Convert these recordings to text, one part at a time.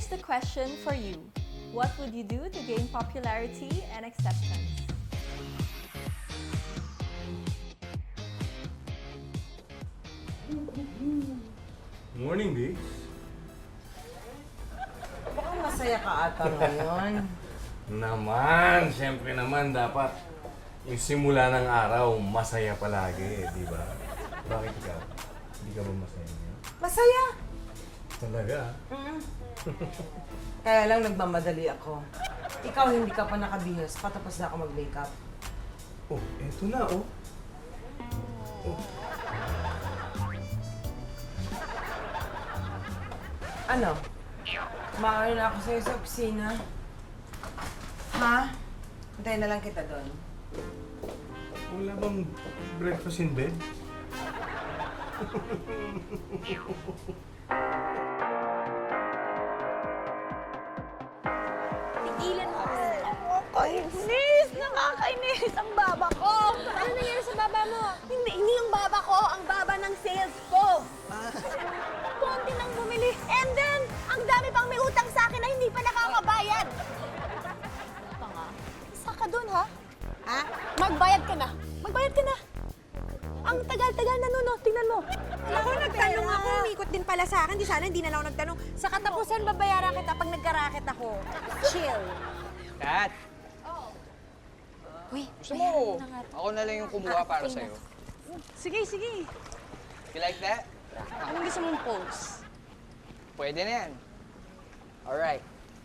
Here's the question for you. What would you do to gain popularity and acceptance? Morning, B. Baka masaya ka ata ngayon. Naman, siyempre naman dapat yung simula ng araw, masaya palagi, di ba? Bakit ka? Hindi ka ba masaya ngayon? Masaya! Talaga? Kaya lang nagmamadali ako. Ikaw hindi ka pa nakabihis, patapos na ako mag-makeup. Oh, eto na, oh. Oh. Ano? Maaari na ako sa'yo sa opisina. Ha? Hintayin na lang kita doon. Wala bang breakfast in bed? Tigilan mo. Nakakainis! Nakakainis! Ang baba ko! Ano nangyari sa baba mo? Hindi yung baba ko, ang baba ng sales ko. Konti nang bumili. And then, ang dami pang may utang sa akin na hindi pa nakakabayad. Tanga. Isa ka dun, ha? Ha? Magbayad ka na. Magbayad ka na. Ang tagal-tagal na nun, oh. Tingnan mo. Ako, nagtanong ako, umikot din pala sa akin. Di sana hindi na lang ako nagtanong. Sa katapusan, babayaran kita pag nagka-racket ako. Chill. Kat, Uy, gusto mo, ako na lang yung kumuha para sa'yo. Sige, sige. You like that? Anong gusto mong pose? Pwede na yan. Alright.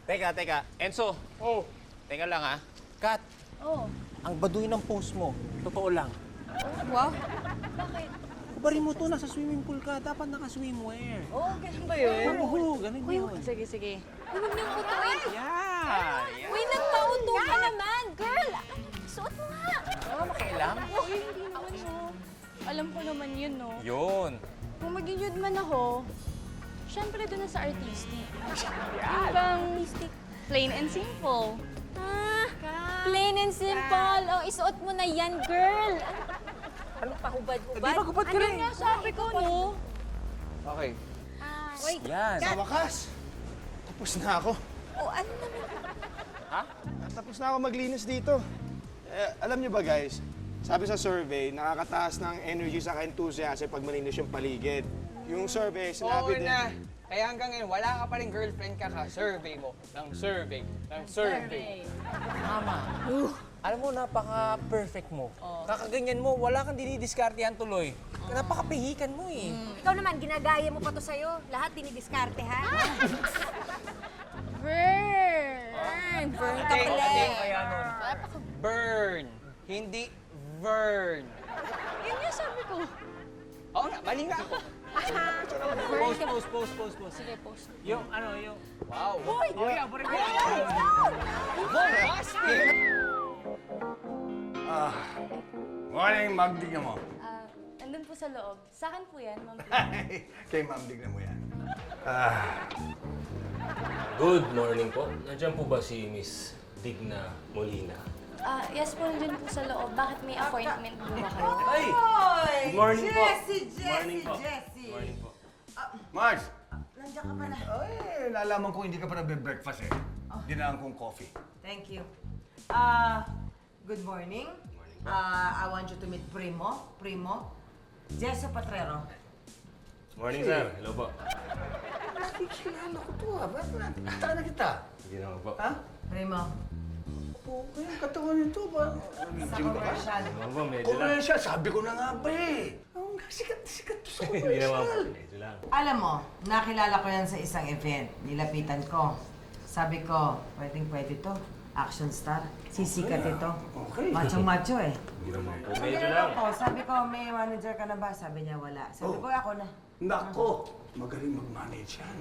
Teka. Enzo. Oh. Teka lang ha. Kat, Oh. ang baduy ng post mo. Totoo lang. Wow. Bakit? Kubarin mo to, nasa swimming pool ka. Dapat naka-swimwear. Oh, ganun ba yun? Oo, ganun yun. Sige, sige. huwag niyong utuin. Yan! Uy, nagpauto ka naman, girl. Suot mo nga. Oo, makialam. Uy, hindi naman no. Alam ko naman yun, no? Yun. Kung mag-nude man ako, syempre doon na sa artistic. Yung bang plain and simple. Plain and simple. Oh, isuot mo na yan, girl. Ano pa, hubad-hubad? Di ba kupad ka rin? Ano nga sabi ko, no? Okay. Uy, Yan. Sa wakas, tapos na ako. oh, ano naman? Ha? Tapos na ako maglinis dito. Alam niyo ba guys, sabi sa survey, nakakataas ng energy sa enthusiasm pag malinis yung paligid. Yung survey, Oo sinabi din... na. Kaya hanggang ngayon, wala ka pa rin girlfriend survey mo. Ng survey. Tama. Alam mo, napaka-perfect mo. Kakaganyan mo, wala kang dinidiskartehan tuloy. Napakapihikan mo eh. Ikaw naman, ginagaya mo pa to sa'yo. Lahat dinidiskarte, ha? Burn! Burn ka pala. Kaya nun. Burn. Hindi Vern. Yun nga sabi ko. Oo nga, mali nga ako. Pose. Sige, post. Yung ano, yung... Wow. Oh, yeah, bari Bombastic! Morning, Ma'am. Tignan mo. Nandun po sa loob. Sa akin po yan, ma'am. Kay Ma'am, tignan mo yan. Good morning po. Nandiyan po ba si Miss Digna Molina? Yes po, nandun po sa loob. Bakit may appointment po ba kayo? Ay! Hoy! Good morning po. Jessie! Morning po. Mars! Nandiyan ka pala. Ay, nalaman ko hindi ka pa nagbe-breakfast eh. Dinaan kong coffee. Thank you. Good morning. I want you to meet Primo. Jessa Patrero. Morning, sir. Hello po. Kilala ko to ah. Ba't nakita na kita? Hindi naman po. Ha? Primo. Okay, ang katawan nito ba? Sa Gym ba ka? commercial. Naman po, medyo lang. Commercial, sabi ko na nga ba eh. Ang sikat to sa Hindi naman po. commercial. Medyo lang. Alam mo, nakilala ko yan sa isang event. Nilapitan ko. Sabi ko, pwede to. Action star. Sisikat ito. Okay. Macho eh. Hindi naman po. Sabi Medyo lang. ko, sabi ko, may manager ka na ba? Sabi niya, wala. Sabi ko, ako na. Nako, magaling mag-manage yan.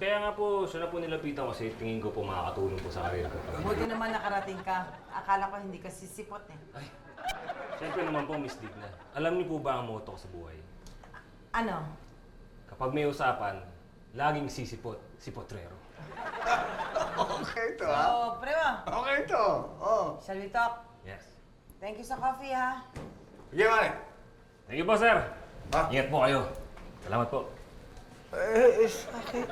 Kaya nga po, siya na po nilapitan kasi tingin ko po makakatulong po sa karir ko. Buti naman nakarating ka. Akala ko hindi ka sisipot eh. Ay, siyempre naman po, Miss Digna. Alam niyo po ba ang motto ko sa buhay? Ano? Kapag may usapan, laging sisipot, si Potrero. Okay to ha? Oh, Primo. Okay to. Oh. Shall we talk? Yes. Thank you sa coffee, ha? Sige, Mare. Thank you po, sir. Ha? Ingat po kayo. Salamat po. Sakit.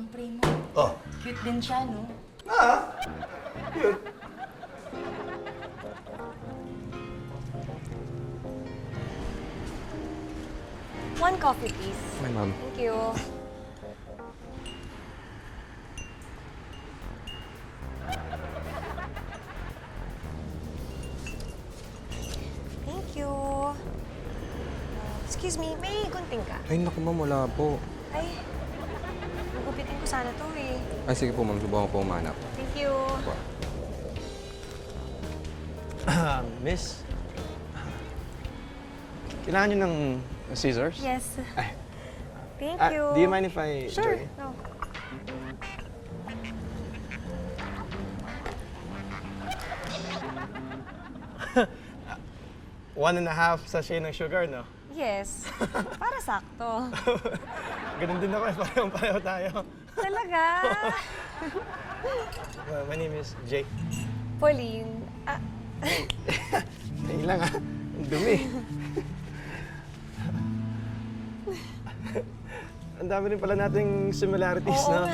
primo. Oh. Cute din siya, no? Ah, cute. One coffee, please. Hi, ma'am. Thank you. Thank you. Excuse me, may gunting ka? Ay, naku ma'am, wala po. Ay, gugupitin ko sana to eh. Ay, sige po ma'am, subukan ko po umanap. Thank you. Miss, kailangan nyo ng scissors? Yes. Ay. Thank Ah, you. do you mind if I Sure. join? No. One and a half sachet ng sugar, no? Yes. Para sakto. Ganun din ako, parehong-pareho tayo. Talaga? My name is Jay. Pauline. Ah, Ayun lang ah, ang dumi. Ang dami rin pala nating similarities, no?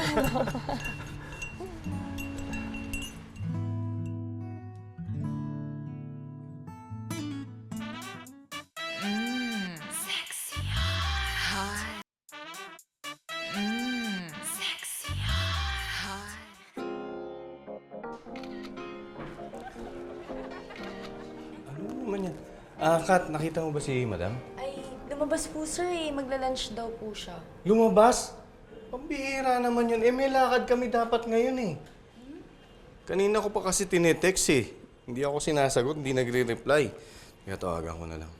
Ano naman yan? Ah, Kat, nakita mo ba si madam? Ay, lumabas po sir eh. Magla-lunch daw po siya. Lumabas? Pambihira naman yun. Eh, may lakad kami dapat ngayon eh. Kanina ko pa kasi tinetext eh. Hindi ako sinasagot, hindi nagre-reply. Kaya tawagan ko na lang.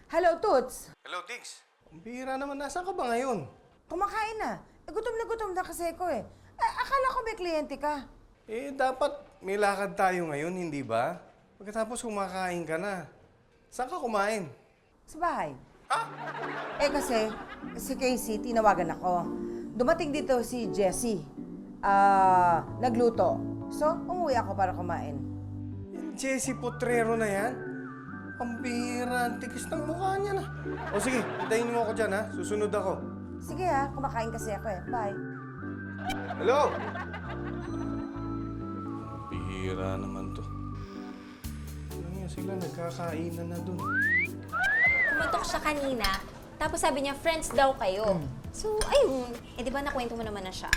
Hello, Toots. Hello, Diggs. Pambihira naman. Nasaan ka ba ngayon? Kumakain na. Gutom na kasi ako eh. Akala ko may kliyente ka. Eh, dapat may lakad tayo ngayon, hindi ba? Pagkatapos kumakain ka na. Saan ka kumain? Sa bahay. Eh kasi, si Casey, tinawagan ako. Dumating dito si Jessie. Nagluto. So, umuwi ako para kumain. Yung Jessie Potrero na yan? Ang bihira, ang tikis ng mukha niya na. O sige, hintayin mo ako dyan ha. Susunod ako. Sige ha, kumakain kasi ako eh. Bye. Hello? Bihira naman to. Ano yan sila, nagkakainan na dun. Kumatok siya kanina, tapos sabi niya, friends daw kayo. So, ayun. Eh, di ba nakwento mo naman na siya?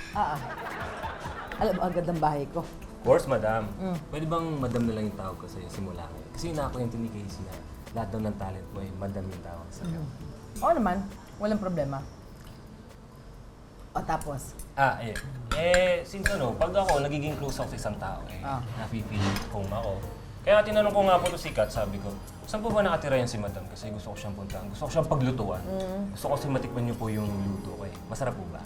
Alam mo agad ang bahay ko. Of course, madam. Pwede bang madam na lang yung tawag ko sa'yo simula ngayon? Kasi nakakwento ni Casey na lahat daw ng talent mo ay madam yung tawag sa'yo. Oo naman, walang problema. O tapos? Since pag ako nagiging close ako sa isang tao, nafe-feel home ako. Kaya tinanong ko nga po to si Kat, sabi ko, saan po ba nakatira yan si madam? Kasi gusto ko siyang puntahan, gusto ko siyang paglutuan. Gusto ko kasi matikman niyo po yung luto ko eh. Masarap po ba?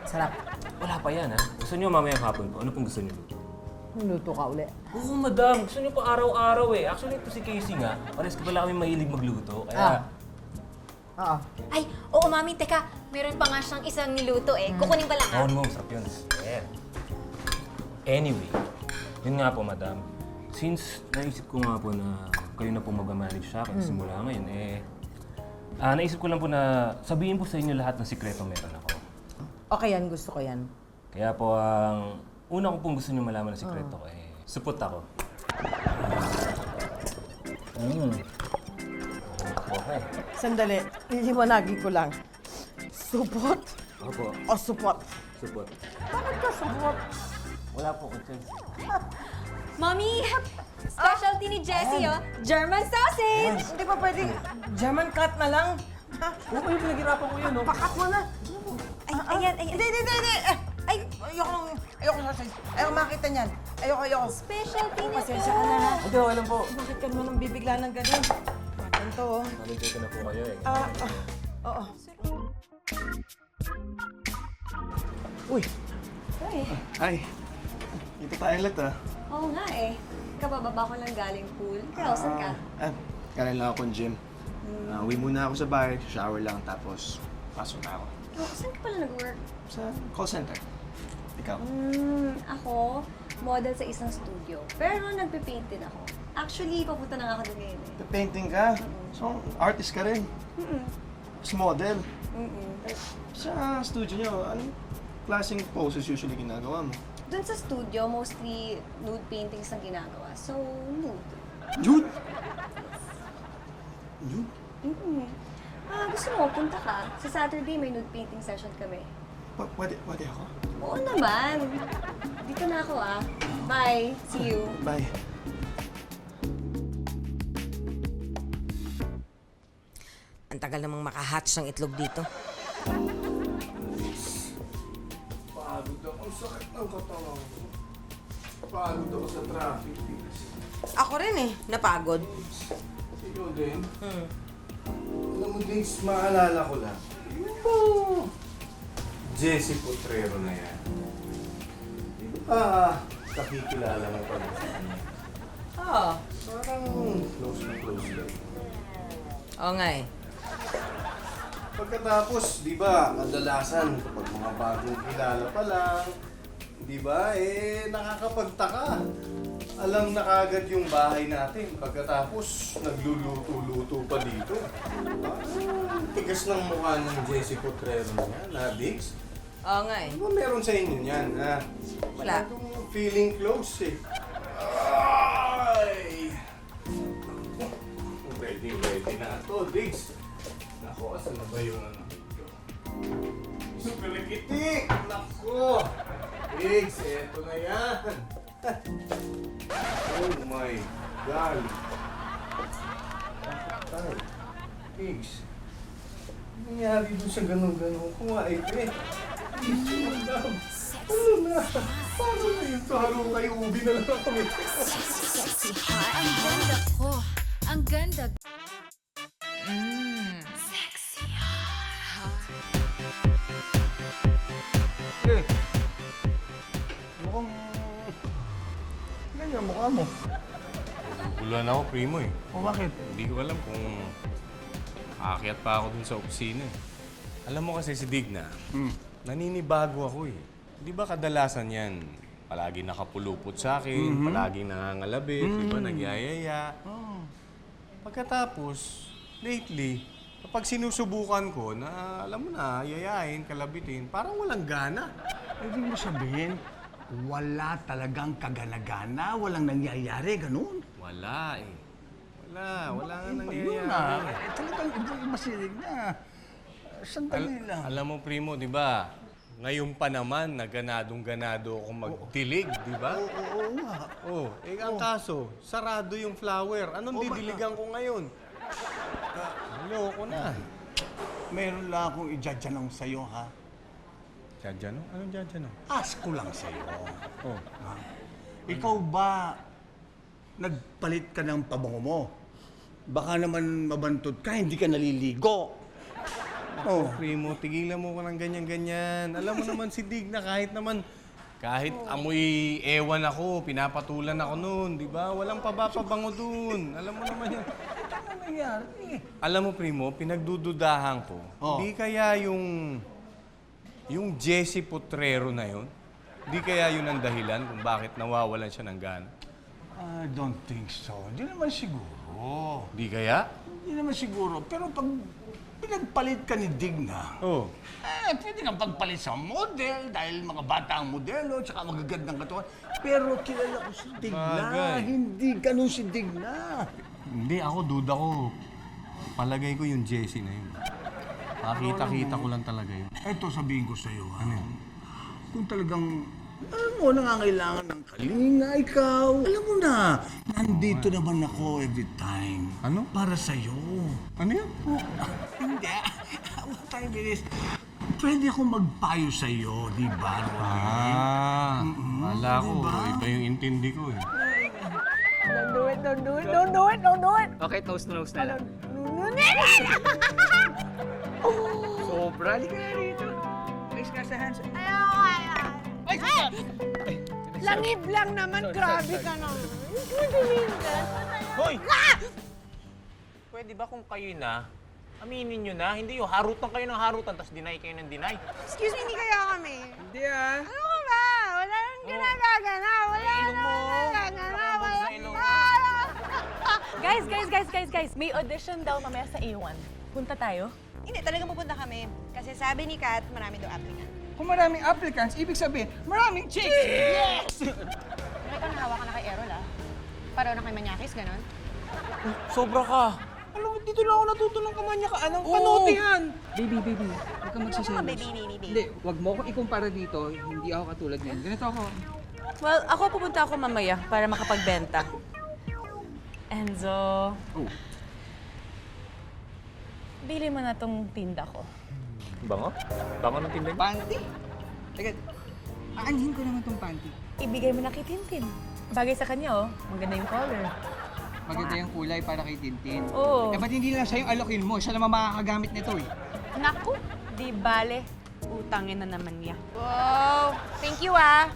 Sarap. Wala pa yan ha. Gusto niyo mamayang hapon po, ano pong gusto niyo luto? Luto ka uli. Oo, madam. Gusto niyo po araw-araw eh. Actually, ito si Casey nga. Pares ko pala kami mahilig magluto. Kaya, Oo. Ay, oo mami, teka. Meron pa nga siyang isang niluto eh. Kukunin ko lang ah. no, sarap yun. Yeah. Anyway, yun nga po, madam. Since naisip ko nga po na kayo na po mag-manage sa akin simula ngayon, naisip ko lang po na sabihin po sa inyo lahat ng sikreto meron ako. Okay yan, gusto ko yan. Kaya po, ang una ko pong gusto niyo malaman na sikreto ko supot ako. Okay. Sandali, liliwanagin ko lang. Supot? Opo, O supot? supot. Bakit ka supot? Wala po akong chance. Mami, specialty ni Jessie oh. German sausage! Hindi pa pwedeng German cut na lang? Ha? Ano ba yung pinaghirapan ko yun, no? Pakat mo na! Ay, ayan, ayan. Hindi! Ay, ayoko sausage. Ayoko makita niyan. Ayoko. Specialty na Pasensya ka na ha. Hindi, alam po. Bakit ka naman bibigla ng ganun? Ganito oh. Nalintay ko na po kayo eh. Oo. Uy, Ay, dito tayo ulit ah. Oo nga eh. Kabababa ko lang galing pool. Ikaw, saan ka? Kailan lang akong gym. Uwi muna ako sa bahay, shower lang, tapos pasok na ako. Oh, saan ka pala nag-work? Sa call center. Ikaw? Ako, model sa isang studio. Pero nagpipaint din ako. Actually, papunta na nga ako doon ngayon eh. Painting ka? So, artist ka rin? As model? Sa studio nyo, anong klaseng poses usually ginagawa mo? Doon sa studio, mostly nude paintings ang ginagawa. So, nude. Nude? Nude? Gusto mo, punta ka. Sa Saturday, may nude painting session kami. Pwede ako? Oo naman. Dito na ako Bye. See you. Bye. Ang tagal namang makahatch ng itlog dito. Pagod ako. Ang sakit ng katawan ko. Pagod ako sa traffic, Diggs. Ako rin napagod. Ikaw din? Alam mo, Diggs, maalala ko lang. Yung Jessie Potrero na yan. Di ba kakikilala mo pa rin sa kanya? Oo. Parang close na close lang. Oo nga Pagkatapos, di ba, kadalasan kapag mga bagong kilala pa lang, di ba, nakakapagtaka. Alam na kagad yung bahay natin. Pagkatapos, nagluluto-luto pa dito. Tigas ng mukha ng Jessie Potrero na yan, ha, Diggs? Oo nga Ano ba meron sa inyo niyan, ha? Wala. Masyadong feeling close, Ay! Ready na ito, Diggs. Nako, asan na ba yung ano dito? Super kitik! Nako! Diggs, eto na yan! Oh my God! Ay, Diggs. Ano nangyari doon sa ganun-ganun? Kumain ka eh. Ano na? Paano na yun? Halo kayo, ubi na lang kami. Sexy hot. Ang ganda ko. Ang ganda. Sexy hot. Mukhang... ganyan mukha mo. Guluhan ako, primo eh. O bakit? Hindi ko alam kung aakyat pa ako dun sa opisina eh. Alam mo kasi si Digna, naninibago ako eh. Di ba kadalasan yan, palagi nakapulupot sa akin, palaging nangangalabit, di ba, nagyayaya. Pagkatapos, lately, kapag sinusubukan ko na, alam mo na, yayain, kalabitin, parang walang gana. Ibig mo sabihin, wala talagang kagana-gana, walang nangyayari, ganun. Wala eh. Wala nga Yun nangyayari. na, talagang hindi masilig na. Sandali lang. Alam mo, primo, di ba? Ngayon pa naman, ganadong-ganado ako magdilig, di ba? Oo nga. Oh, ang kaso, sarado yung flower. Anong didiligan ko ngayon? Loko na. Meron lang akong i-judge sa'yo, ha? Jajano? Anong jajano? Ask ko lang sa'yo. Oh. Ha? Ikaw ba nagpalit ka ng pabango mo? Baka naman mabantot ka, hindi ka naliligo. Oh. Primo, tigilan mo ko ng ganyan-ganyan. Alam mo naman si Dig na kahit amoy ewan ako, pinapatulan ako noon, di ba? Walang pabapabango dun. Alam mo naman yan. Ano nangyari? Alam mo, Primo, pinagdududahan ko. Di kaya yung Jessie Potrero na yun, di kaya yun ang dahilan kung bakit nawawalan siya ng gana? I don't think so. Hindi naman siguro. Di kaya? Hindi naman siguro. Pero pag pinagpalit ka ni Digna, pwede kang pagpalit sa model dahil mga bata ang modelo tsaka magagandang katawan. Pero kilala ko si Digna. Bagay. Hindi ganun si Digna. Hindi, ako duda ko. Palagay ko yung Jessie na yun. Nakita-kita ko lang talaga yun. Ito sabihin ko sa'yo, ha? Ano? Kung talagang, alam mo, nangangailangan ng kalinga, ikaw. Alam mo na, nandito naman ako every time. Ano? Para sa'yo. Ano yun? Hindi. What time it is? Pwede ako magpayo sa'yo, di ba, Ronnie? Wala ko. Iba yung intindi ko eh. Don't do it, don't do it, don't do it, don't do it! Okay, toast na lang. Sobra, halika na rito. Ayos ka sa hands. Langib lang naman, grabe ka na. Hoy! Pwede ba kung kayo na, aminin nyo na, hindi yung harutan kayo ng harutan, tapos deny kayo ng deny? Excuse me, hindi kaya kami. Hindi ah. Ano ka ba? Wala nang ginagagana. Wala Ilong mo. nang ginagagana. Nakabog Wala sa ilong. nang Guys, may audition daw mamaya sa A1. Punta tayo? Hindi, talagang pupunta kami. Kasi sabi ni Kat, marami daw applicant. Kung maraming applicants, ibig sabihin, maraming chicks! Yes! May kang hawak ka na kay Errol, ah. Pareho na kay Manyakis, ganon? Sobra ka. Alam mo, dito lang ako natuto ng kamanya ka. Anong panutihan? Baby, huwag kang magsiselos. Baby. Hindi, huwag mo ako ikumpara dito. Hindi ako katulad niyan. Ganito ako. Well, ako pupunta ako mamaya para makapagbenta. Enzo. Bili mo na tong tinda ko. Bango? Bango ng tindahan? Panty? Teka, aanhin ko naman tong panty. Ibigay mo na kay Tintin. Bagay sa kanya, oh. Maganda yung color. Maganda yung kulay para kay Tintin. Oo. Eh, ba't hindi lang siya yung alokin mo? Siya naman makakagamit nito eh. Naku, di bale. Utangin na naman niya. Wow! Thank you, ah.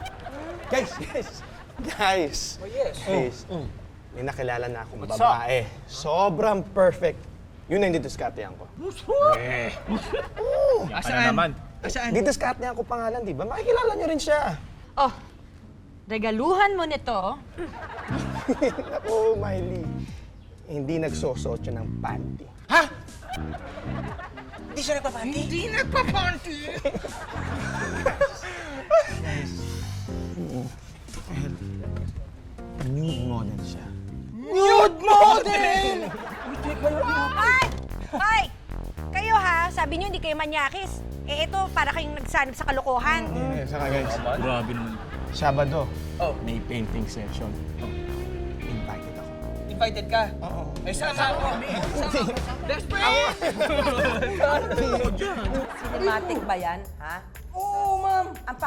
Guys! Oh, yes. Please. May nakilala na akong babae. Sobrang perfect. Yun na yung didiskartehan ko. Asaan? Asaan? Didiskartehan ko pangalan, di ba? Makikilala niyo rin siya. Oh, regaluhan mo nito. Naku, Miley. Hindi nagsusuot siya ng panty. Hindi siya nagpapanty? Hindi nagpapanty! Nude model siya. Nude model! Ay! Kayo, ha? Sabi niyo hindi kayo Manyakis. Eh, ito, para kayong nagsanib sa kalokohan. Saka guys, Grabe naman. Sabado, may painting session. Invited ako. Invited ka? Oo. Ay, sama ako. Best friend! Cinematic ba yan, ha? Oo, ma'am. Ang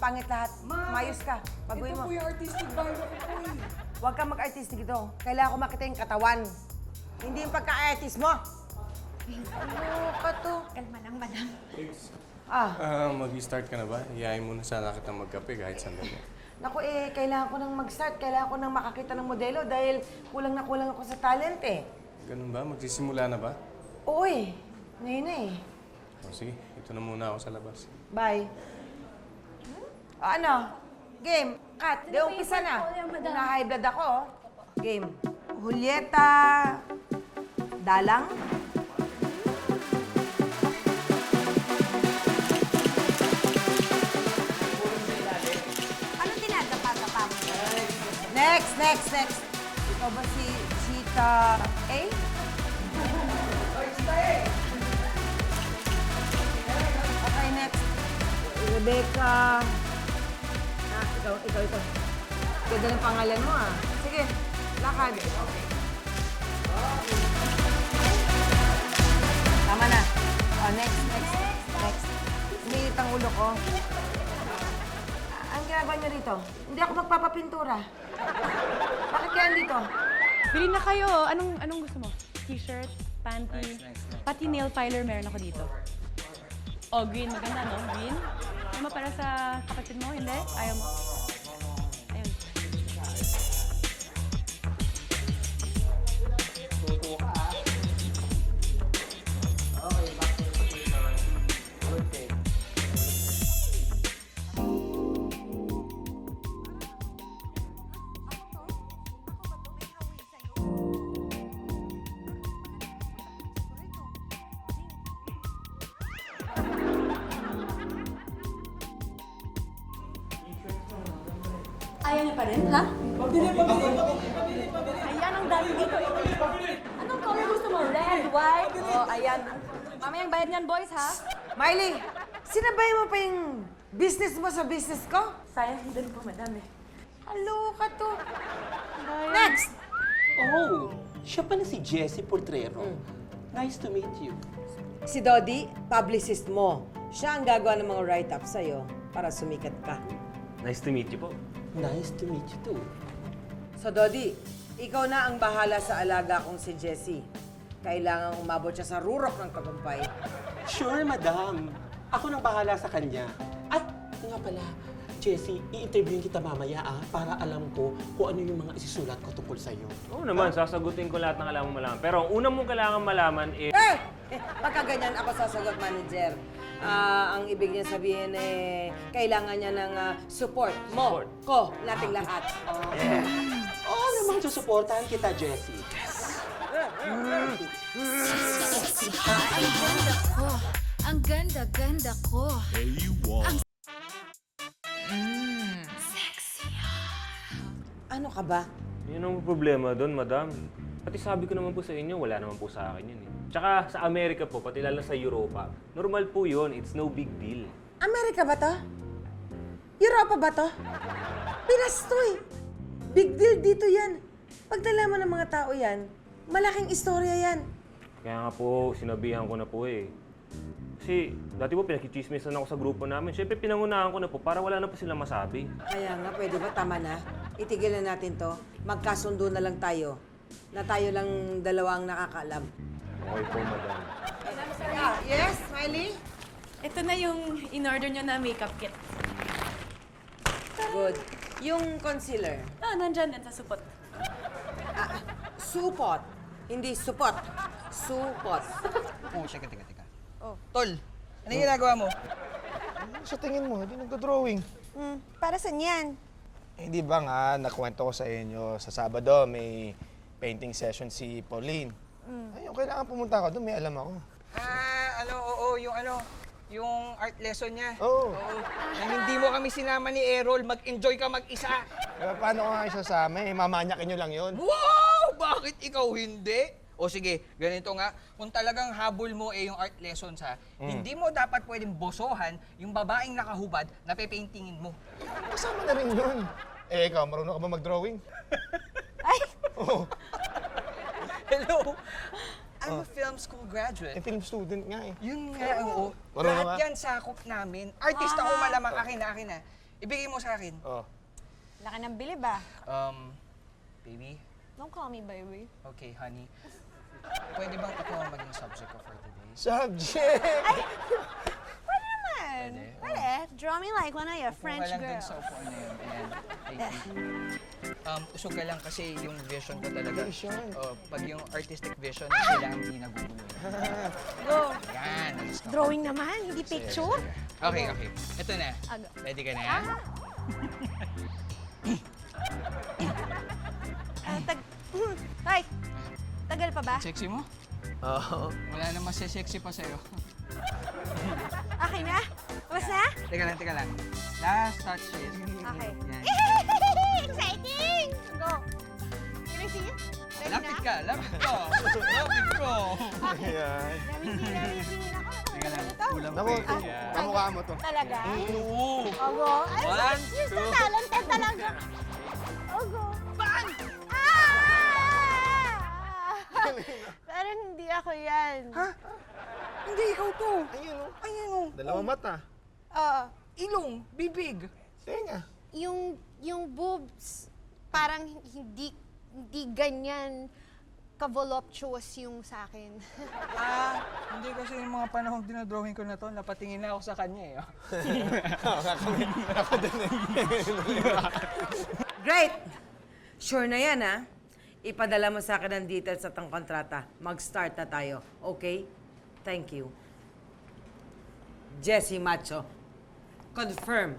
pangit lahat. Mayos ka. Baguhin mo. Ito po yung artistic bio ko po eh. Huwag kang mag-artistic ito. Kailangan ko makita yung katawan. Hindi yung pagka-artist mo. Ano ka to? Kalma lang, madam. Mag-start ka na ba? Iyayin mo na sana kita magkape kahit sandali. Naku kailangan ko nang mag-start. Kailangan ko nang makakita ng modelo dahil kulang na kulang ako sa talent eh. Ganun ba? Magsisimula na ba? Oo ngayon na eh. O sige, ito na muna ako sa labas. Bye. Ano? Game. Kat, di umpisa na. Na-high blood ako. Game. Julieta. Dalang. Anong tinatapa-tapa mo? Next. Ikaw ba si Chita A? Okay, next. Rebecca. Ikaw. Ganda ng pangalan mo, ah. Sige, lakad. Tama na. Oh, next. Umiinit ang ulo ko. Ang ginagawa niyo rito? Hindi ako magpapapintura. Bakit kaya dito? Bili na kayo. Anong gusto mo? T-shirt, panty, pati nail filer meron ako dito. Oh, green. Maganda, no? Green? Ayaw mo para sa kapatid mo? Hindi? Ayaw mo? Ayun. Ayaw niyo pa rin, ha? Ayan, ang dami dito. Anong color gusto mo? Red, white? Oh, ayan. Mamayang bayad niyan, boys, ha? Miley, sinabay mo pa yung business mo sa business ko? Sayang din po, madam, eh. Aloka to. Next! Oh, siya pala si Jessie Portrero. Nice to meet you. Si Dodi, publicist mo. Siya ang gagawa ng mga write-up sa'yo para sumikat ka. Nice to meet you po. Nice to meet you too. So, Dodi, ikaw na ang bahala sa alaga kong si Jessie. Kailangan umabot siya sa rurok ng tagumpay. Sure, madam. Ako nang bahala sa kanya. At nga pala, Jessie, i-interviewin kita mamaya para alam ko kung ano yung mga isisulat ko tungkol sa'yo. Oo naman, sasagutin ko lahat ng kailangan mo malaman. Pero ang unang mong kailangan malaman is... Pagka ganyan ako sasagot, manager. Ang ibig niya sabihin kailangan niya ng support mo, ko, nating lahat. Oo naman, susuportahan kita, Jessie. Ang ganda ko. Ano ka ba? Yun ang problema doon, madam. Pati sabi ko naman po sa inyo, wala naman po sa akin yun eh. Tsaka sa Amerika po, pati lalo sa Europa, normal po yun. It's no big deal. Amerika ba to? Europa ba to? Pinas to eh. Big deal dito yan. Pag nalaman ng mga tao yan, malaking istorya yan. Kaya nga po, sinabihan ko na po eh. Kasi dati po pinakichismisan ako sa grupo namin. Siyempre pinangunahan ko na po para wala na po silang masabi. Kaya nga, pwede ba tama na? Itigil na natin to. Magkasundo na lang tayo. Na tayo lang dalawang nakakaalam. Okay po, madam. Yes, Smiley? Ito na yung in-order nyo na makeup kit. Good. Yung concealer. Nandyan din sa supot. Supot. Hindi supot. Supot. Oh, teka. Tol, ano yung ginagawa mo? Sa tingin mo, hindi nagdo-drawing. Para saan yan? Hindi ba nga, nakwento ko sa inyo, sa Sabado may painting session si Pauline. Ayun, kailangan pumunta ako doon, may alam ako. Yung art lesson niya. Oo. Na hindi mo kami sinama ni Errol, mag-enjoy ka mag-isa. Paano ko nga isasama eh? Mamanyakin nyo lang yun. Wow! Bakit ikaw hindi? O sige, ganito nga, kung talagang habol mo yung art lessons hindi mo dapat pwedeng bosohan yung babaeng nakahubad na pepaintingin mo. Kasama na rin yun. Eh, ikaw, marunong ka ba mag-drawing? Ay! Oo. Hello? I'm a film school graduate. Eh, film student nga eh. Yun nga, oo. Marunong Lahat ka? yan sakop namin. Artista ko malamang, akin na. Ibigay mo sa akin. Oh. Laki ng bilib ah. Baby, Don't call me baby. okay, honey. Pwede bang ikaw ang maging subject ko for today? Subject! Pwede naman. Pwede. Draw me like one of your French Upo ka lang dun girls. sa upuan na yun. Ayan. Usog ka lang kasi yung vision ko talaga. Vision? Pag yung artistic vision, sila ang hindi nagugulo. Go. Yan, alis ka. Drawing naman, hindi picture. Okay. Ito na. Aga. Ready ka na? Tay, tagal pa ba? Sexy mo? Oo. Wala na mas sexy pa sa'yo. Okay na? Tapos na? Teka lang. Last touch is... Okay. Yan. Exciting! Go. Can I see you? Ready Lapit na? ka. Lapit ko. Ayan. Let me see. Teka lang. Kulang Naku, pa eh. kamukha mo to. Talaga? Oo. Ogo. Ay, One, you're so two. talented talaga. Ogo. Bang! Pero hindi ako yan. Ha? Hindi, ikaw to. Ayun o. Ayun o. Dalawang mata. Ilong. Bibig. Tenga. Yung boobs, parang hindi ganyan ka-voluptuous yung sa akin. Hindi kasi yung mga panahong dinadrawing ko na to, napatingin na ako sa kanya eh. Ako din eh. Great! Sure na yan, ha? Ipadala mo sa akin ang details at ang kontrata. Mag-start na tayo, okay? Thank you. Jessie Macho, confirm.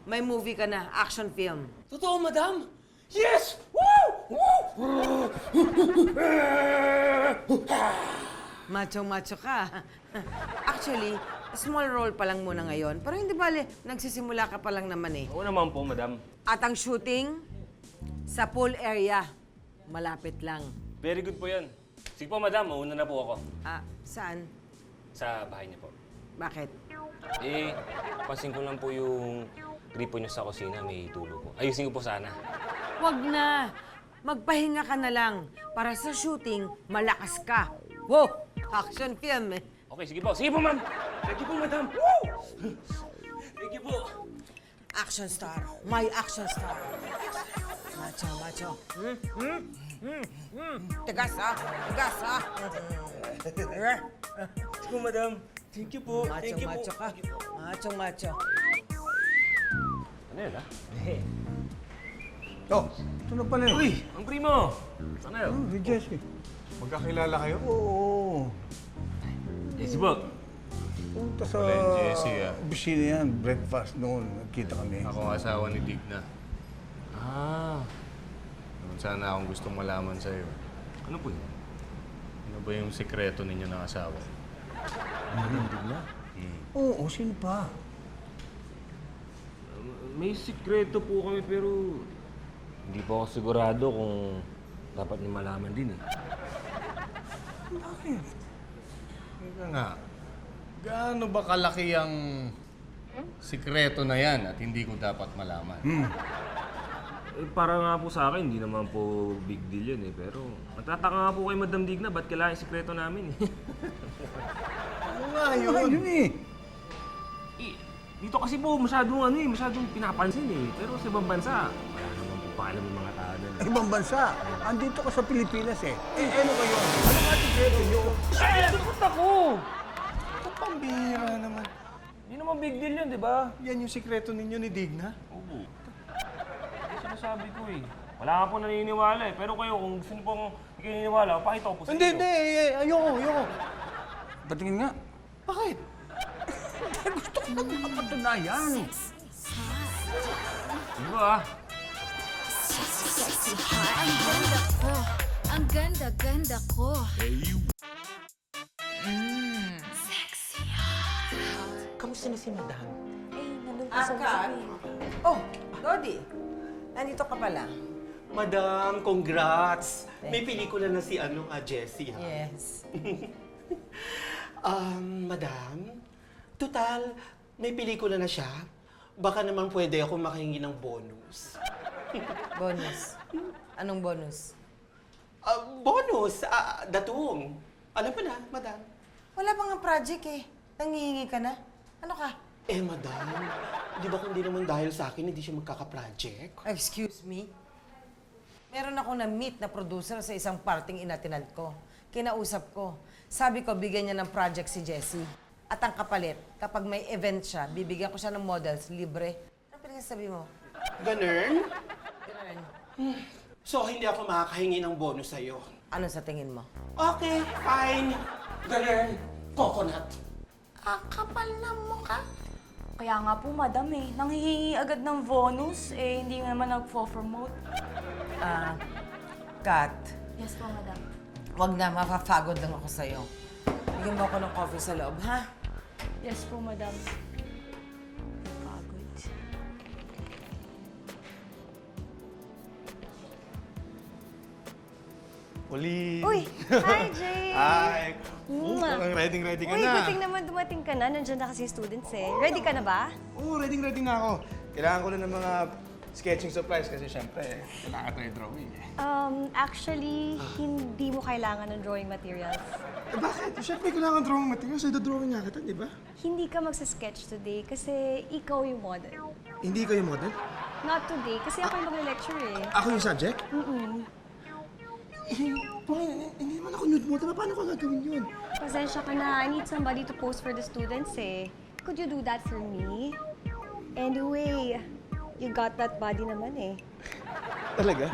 May movie ka na, action film. Totoo, madam? Yes! Woo! Woo! Macho ka. Actually, small role pa lang muna ngayon. Pero hindi bale, nagsisimula ka pa lang naman eh. Oo naman po, madam. At ang shooting, sa pool area. Malapit lang. Very good po yan. Sige po, madam. Mauna na po ako. Saan? Sa bahay niyo po. Bakit? Eh, pansin ko lang po yung gripo niyo sa kusina. May tulo po. Ayusin ko po sana. Wag na. Magpahinga ka na lang. Para sa shooting, malakas ka. Wow! Action film eh. Okay, sige po. Sige po, ma'am. Thank you po, madam. Woo! Thank you po. Action star. My action star. Macho. Tigas ha? Tigas ha? Sige po, madam. Thank you po. Thank you po. Macho ka. Macho. Ano yun, ha? Oh, ito na pala yun. Uy! Ang primo! Saan na yun? Si Jessie. Magkakilala kayo? Oo. Jessie po. Punta sa Wala yung Jessie, opisina yan. Breakfast noon. Nagkita kami. Ako ang asawa ni Digna. Meron sana akong gustong malaman sa'yo. Ano po yun? Ano ba yung sikreto ninyo ng asawa? Oo, sino pa? May sikreto po kami pero hindi po ako sigurado kung dapat niyo malaman din eh. Bakit? Teka nga, gaano ba kalaki ang sikreto na yan at hindi ko dapat malaman? Eh, para nga po sa akin, hindi naman po big deal yun eh. Pero nagtataka nga po kay Madam Digna, ba't kailangan yung sikreto namin eh? Ano nga Yun eh. Eh, dito kasi po masyadong masyadong pinapansin eh. Pero sa ibang bansa, wala naman po paalam yung mga tao doon. Ibang bansa. Andito ka sa Pilipinas eh. Ano kayo? Ano nga tikreto nyo? Sagot ako! Ito pambihira naman. Hindi naman big deal yun, di ba? Yan yung sikreto ninyo ni Digna? Oo. Ano sinasabi ko eh. Wala nga po naniniwala eh. Pero kayo, kung gusto niyo pong hindi kayo naniniwala, pakita ko po sa inyo. Hindi. Ayoko. Patingin nga. Bakit? Gusto ko ng kapatunayan. Di ba? Ang ganda ko. Kamusta na si Madam? Kat? Oh, Dodi. Nandito ka pala. Madam, congrats! May pelikula na si Jessie ha? Yes. Madam, total, may pelikula na siya. Baka naman pwede ako makahingi ng bonus. Bonus. Anong bonus? Bonus? Datong. Alam mo na, madam. Wala pa nga project eh. Nangihingi ka na. Ano ka? Eh, madam, di ba kung di naman dahil sa akin, hindi siya magkaka-project? Excuse me? Meron ako na-meet na producer sa isang parting inatinad ko. Kinausap ko. Sabi ko, bigyan niya ng project si Jessie. At ang kapalit, kapag may event siya, bibigyan ko siya ng models, libre. Ano pinagsasabi mo? Ganun? Ganun. So, hindi ako makakahingi ng bonus sa'yo. Ano sa tingin mo? Okay, fine. Ganun. Coconut. Kapal na mukha. Kaya nga po, madam eh. Nanghihingi agad ng bonus, eh hindi nga naman nag-promote. Kat, Yes po, madam. wag na, mapapagod lang ako sa'yo. Bigyan mo ako ng coffee sa loob, ha? Yes po, madam. Pagod. Uli. Uy! Hi, Jay! Hi! Mwah. Mukhang ready ka Uy, na. buting naman dumating ka na. Nandiyan na kasi students eh. Ready ka na ba? Oo, ready na ako. Kailangan ko na ng mga sketching supplies kasi syempre, kailangan ko yung drawing eh. Actually, hindi mo kailangan ng drawing materials. Eh bakit? Syempre, kailangan drawing materials. Ay, drawing nga kita, di ba? Hindi ka magsa-sketch today kasi ikaw yung model. Hindi kayo model? Not today, kasi ako yung mag-lecture eh. Ako yung subject? Mm-mm. Hindi naman ako nude model. Paano ko gagawin yun? Pasensya ka na. I need somebody to post for the students eh. Could you do that for me? Anyway, you got that body naman eh. Talaga?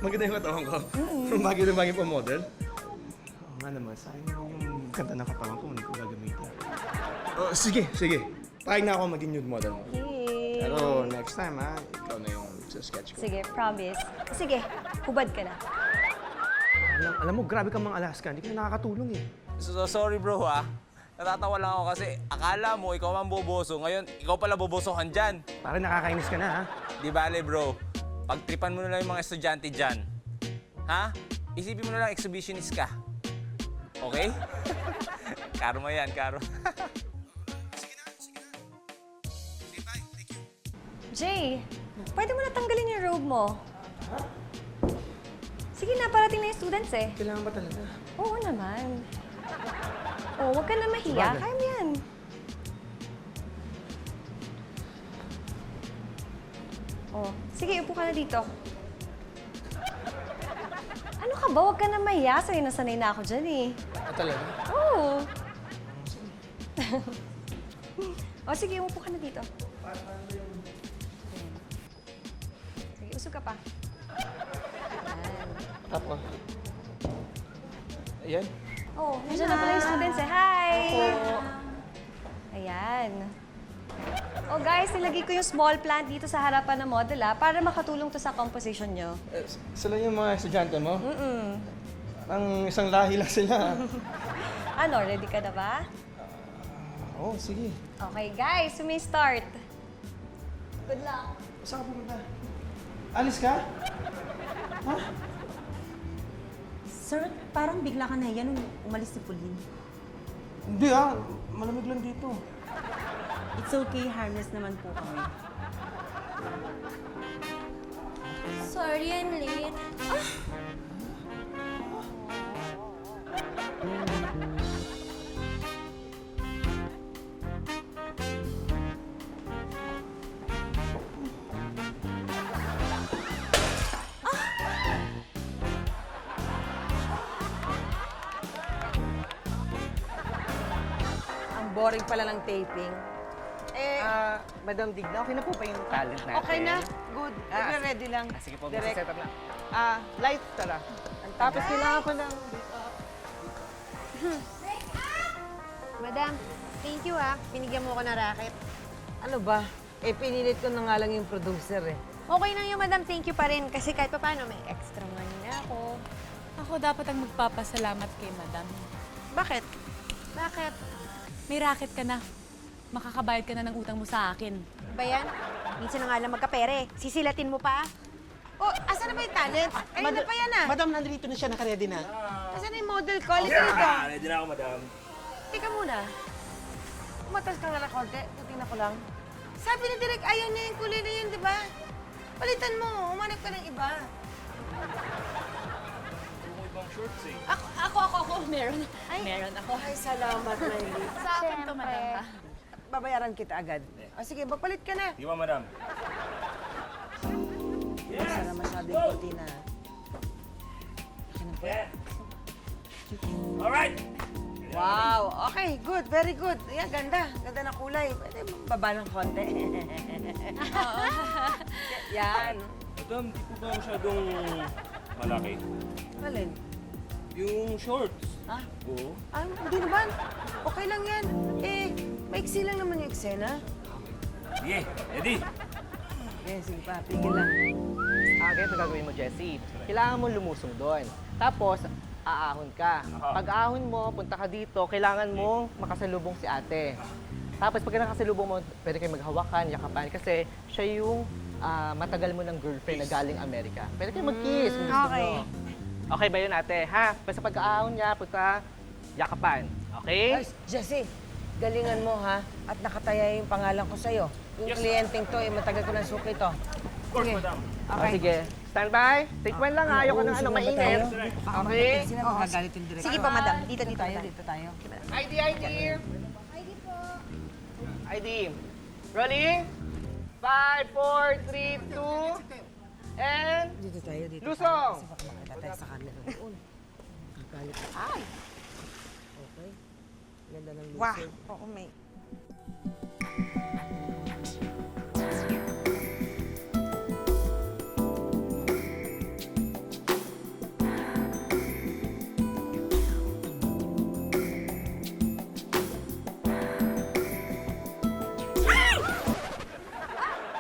Maganda yung katawan ko? Bagay na bagay pa model? Oo nga naman, sayang yung ganda ng katawan ko, hindi ko gagamitin. Oh, sige. Pahig na ako maging nude model mo. Hey. Pero next time ha, ikaw na yung sa sketch ko. Sige, promise. Sige, hubad ka na. Alam mo, grabe kang mga Alaska. Hindi ka na nakakatulong eh. So, sorry bro ha. Natatawa lang ako kasi akala mo ikaw ang boboso. Ngayon, ikaw pala bobosohan dyan. Parang nakakainis ka na, ha? Di bale bro, pagtripan mo na lang yung mga estudyante dyan. Ha? Isipin mo na lang exhibitionist ka. Okay? Karma yan, karma. Jay, pwede mo na tanggalin yung robe mo. Sige na, parating na yung students eh. Kailangan ba talaga? Oo naman. Oh, huwag ka na mahiya. Kaya mo yan. Oh, sige, upo ka na dito. Ano ka ba? Huwag ka na mahiya. Sanay na ako dyan eh. Talaga? Oo. Oh, sige, upo ka na dito. Sige, usog ka pa. Apo. Ayan. Oh, nandiyan na pala yung students eh. Hi! Ayan. Oh guys, nilagay ko yung small plant dito sa harapan ng model para makatulong to sa composition nyo. Sila yung mga estudyante mo? Parang isang lahi lang sila. Ano, ready ka na ba? Oo, sige. Okay, guys, we may start. Good luck. Saan ka pumunta? Alis ka? Ha? Sir, parang bigla ka na yan nung umalis si Pauline. Hindi ah, malamig lang dito. It's okay, harmless naman po kami. Sorry, I'm late. Ang boring pala ng taping. Madam Digna, okay na po ba yung talent natin? Okay na? Good. Ready lang. Sige po, Direct. set up lang. Lights tala. Tapos kailangan ko ng... Madam, thank you ha. Binigyan mo ko ng racket. Ano ba? Pinilit ko na nga lang yung producer eh. Okay lang yun, madam. Thank you pa rin. Kasi kahit pa paano, may extra money na ako. Ako dapat ang magpapasalamat kay madam. Bakit? Bakit? May racket ka na. Makakabayad ka na ng utang mo sa akin. Ba yan? Minsan na nga lang magkapere. Sisilatin mo pa? Oh, asan na ba yung talent? Kanina pa yan ah. Madam, nandito na siya, nakaredy na. Asan na yung model ko? Halika dito. Ready na ako, madam. Teka muna. Umatas ka nga ng konti. Titingnan ko lang. Sabi ni Direk, ayaw niya yung kulay na yun, di ba? Palitan mo. Umanap ka ng iba. Ako. Meron. Meron ako. Ay, salamat, Miley. Sa akin to, madam. Babayaran kita agad. Sige, magpalit ka na. Di ba, madam? Sana masyadong puti na. Alright! Wow! Okay, good. Very good. Ayan, ganda. Ganda ng kulay. Pwede baba ng konti. Yan. Madam, di po ba masyadong malaki? Alin? Yung shorts. Ha? Oo. Hindi naman. Okay lang yan. Maiksi lang naman yung eksena. Sige, ready? Sige pa. Pigil lang. Ganito gagawin mo, Jessie. Kailangan mo lumusong doon. Tapos, aahon ka. Pag ahon mo, punta ka dito, kailangan mo makasalubong si ate. Tapos pag nakasalubong mo, pwede kayo maghawakan, yakapan, kasi siya yung matagal mo ng girlfriend na galing Amerika. Pwede kayo mag-kiss kung gusto Okay. mo. Okay ba yun, ate? Ha? Basta pag ahon niya, punta, yakapan. Okay? Ay, Jessie, galingan mo ha. At nakataya yung pangalan ko sa'yo. Yung kliyenteng to, matagal ko ng suki to. Of course, madam. Okay. Sige. Stand by. Take one lang ha. Ayoko ng mainit. Okay? Sino magagalit yung director? Sige pa, madam. Dito tayo, dito tayo. ID! ID. Rolling. 5, 4, 3, 2, and... Dito tayo, dito. Lusong! Kasi baka makita tayo sa camera doon. Magagalit. Ay! Okay. Ganda ng lusong. Wow. Oo, may...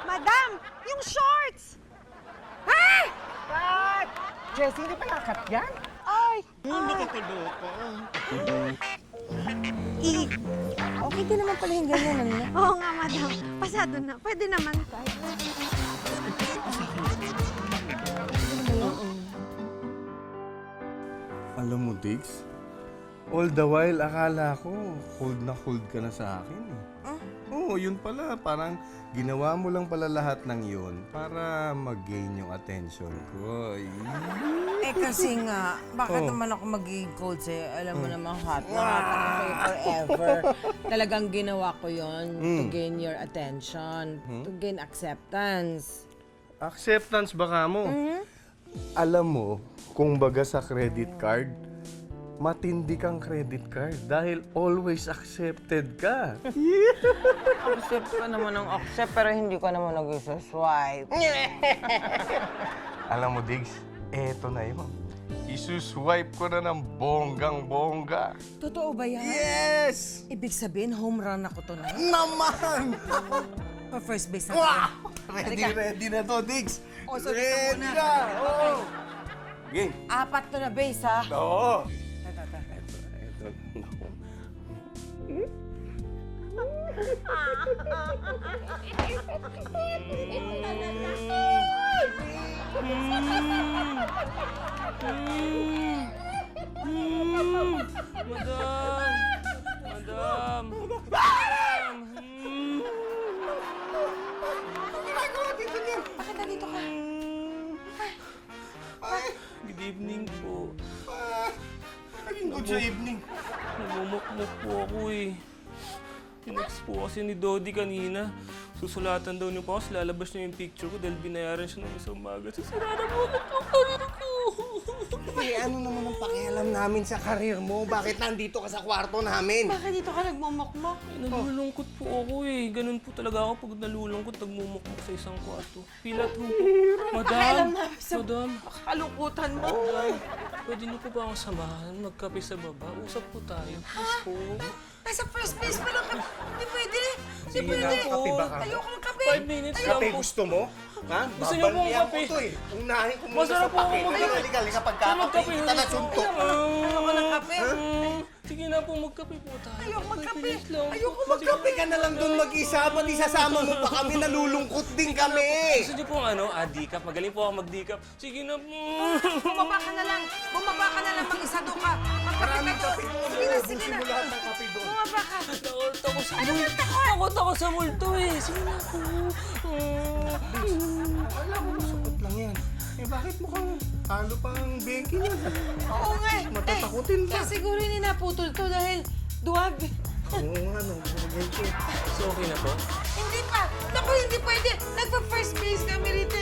Madam! Yung shorts! Cut! Jessie, hindi pa nakat yan? Ay! Hindi ka kaloko. Okay din naman pala yung ganyan, ano? Oo nga, madam. Pasado na. Pwede naman. Alam mo, Diggs, all the while, akala ko, cold na cold ka na sa akin eh. Oo, yun pala. Parang ginawa mo lang pala lahat ng yun para mag-gain yung attention ko. Kasi nga, bakit naman ako magiging cold sa'yo? Alam mo naman, hot na hot ako sa'yo forever. Talagang ginawa ko yon to gain your attention, to gain acceptance. Acceptance baka mo. Alam mo, kung baga sa credit card, matindi kang credit card dahil always accepted ka. Accept ka naman ng accept, pero hindi ka naman nag-swipe. Alam mo, Diggs, eto na yun. Isuswipe ko na ng bonggang-bongga. Totoo ba yan? Yes! Ibig sabihin, home run ako tonight? Naman! Pa first base na Wow! Ready na to, Diggs. O, so dito Ready muna. na! Oo! Game. 4 to na base, ha? Oo. Ito. Ito. Naku. Madam! Bakit nandito ka? Good evening po. Naging good sa evening. Namumukmuk po ako eh. Tinext po kasi ni Dodi kanina. Susulatan daw niyo po ako, lalabas niya yung picture ko dahil binayaran siya ng isang maga. Sisira na po ulit yung career ko. Eh, ano naman ang pakialam namin sa karir mo? Bakit nandito ka sa kwarto namin? Bakit dito ka nagmumukmok? Nalulungkot po ako eh. Ganun po talaga ako pag nalulungkot, nagmumukmuk sa isang kwarto. Pilat ho po. Pakialam Madam! namin sa Madam! kalungkutan mo. Madam! Pwede niyo po ba akong samahan? Magkape sa baba? Usap po tayo. Please po. Nasa first place pa lang kami. Hindi pwede. Hindi Sige pwede. na, kape ba ka? Ayoko ng kape. 5 minutes lang Kape po. gusto mo? Ha? Gusto niyo pong Babantiyan kape? ko to eh. Unahin ko muna Masarap sa po ako kape. magkape. Halika, pagkakape kita na suntok. Ayoko ng kape. Sige na po, magkape po tayo. Ayoko magkape. Please lang. Ayoko Magkape ka na lang doon mag-isa. Pati sasama mo pa kami. Nalulungkot din kami. Gusto niyo pong decaf? Magaling po ako mag-decaf. Sige na po. Bumaba ka na lang. Bumaba ka na lang. Mag-isa doon ka. Magkape Maraming ka kape doon. doon. Sige na, sige Ubusin na. mo lahat ng kape doon. Bumaba ka. Takot ako sa multo. Takot ako sa multo eh. Sige na po. Wala ko, masukot lang yan. Eh, bakit mukhang halo pang Becky niya? Oo nga eh. Matatakutin pa. Kaya siguro hindi naputol to dahil duwag. Oo nga, no. So okay na po? Hindi pa. Naku, hindi pwede. Nagpa-first base kami rito.